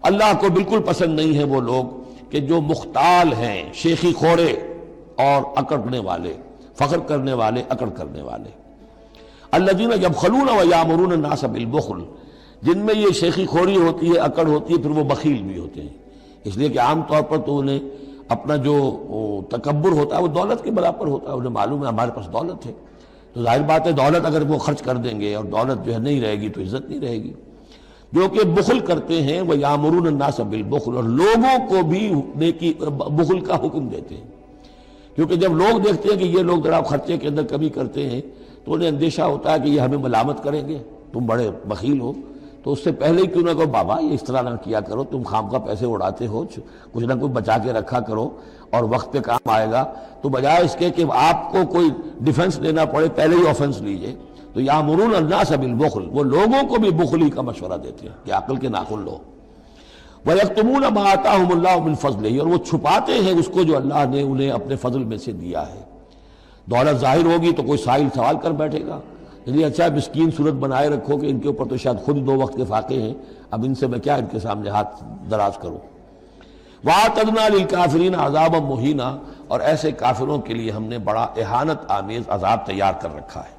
اللہ کو بالکل پسند نہیں ہے وہ لوگ کہ جو مختال ہیں، شیخی خوڑے اور اکڑنے والے، فخر کرنے والے، اکڑ کرنے والے۔ الذین یبخلون ویامرون الناس بالبخل، جن میں یہ شیخی خوری ہوتی ہے، اکڑ ہوتی ہے، پھر وہ بخیل بھی ہوتے ہیں، اس لیے کہ عام طور پر تو انہیں اپنا جو تکبر ہوتا ہے وہ دولت کے برابر ہوتا ہے، انہیں معلوم ہے ہمارے پاس دولت ہے، تو ظاہر بات ہے دولت اگر وہ خرچ کر دیں گے اور دولت جو ہے نہیں رہے گی تو عزت نہیں رہے گی۔ جو کہ بخل کرتے ہیں وہ یامرون الناس بالبخل، اور لوگوں کو بھی نیکی بخل کا حکم دیتے ہیں، کیونکہ جب لوگ دیکھتے ہیں کہ یہ لوگ ذرا خرچے کے اندر کمی کرتے ہیں تو انہیں اندیشہ ہوتا ہے کہ یہ ہمیں ملامت کریں گے، تم بڑے بخیل ہو، تو اس سے پہلے ہی کیوں نہ کہو بابا یہ اس طرح نہ کیا کرو، تم خام کا پیسے اڑاتے ہو، کچھ نہ کچھ بچا کے رکھا کرو اور وقت پہ کام آئے گا، تو بجائے اس کے کہ آپ کو کوئی ڈیفنس لینا پڑے پہلے ہی آفنس لیجئے۔ تو یامرون الناس بالبخل، وہ لوگوں کو بھی بخلی کا مشورہ دیتے ہیں کہ عقل کے ناخن لو۔ وَيَكْتُمُونَ مَا آتَاهُمُ اللَّهُ مِنْ فَضْلِهِ، اور وہ چھپاتے ہیں اس کو جو اللہ نے انہیں اپنے فضل میں سے دیا ہے۔ دولت ظاہر ہوگی تو کوئی سائل سوال کر بیٹھے گا، یعنی اچھا مسکین صورت بنائے رکھو کہ ان کے اوپر تو شاید خود 2 وقت کے فاقے ہیں، اب ان سے میں کیا ان کے سامنے ہاتھ دراز کروں۔ وَأَعْتَدْنَا لِلْكَافِرِينَ عَذَابًا مُهِينًا، اور ایسے کافروں کے لیے ہم نے بڑا اہانت آمیز عذاب تیار کر رکھا ہے۔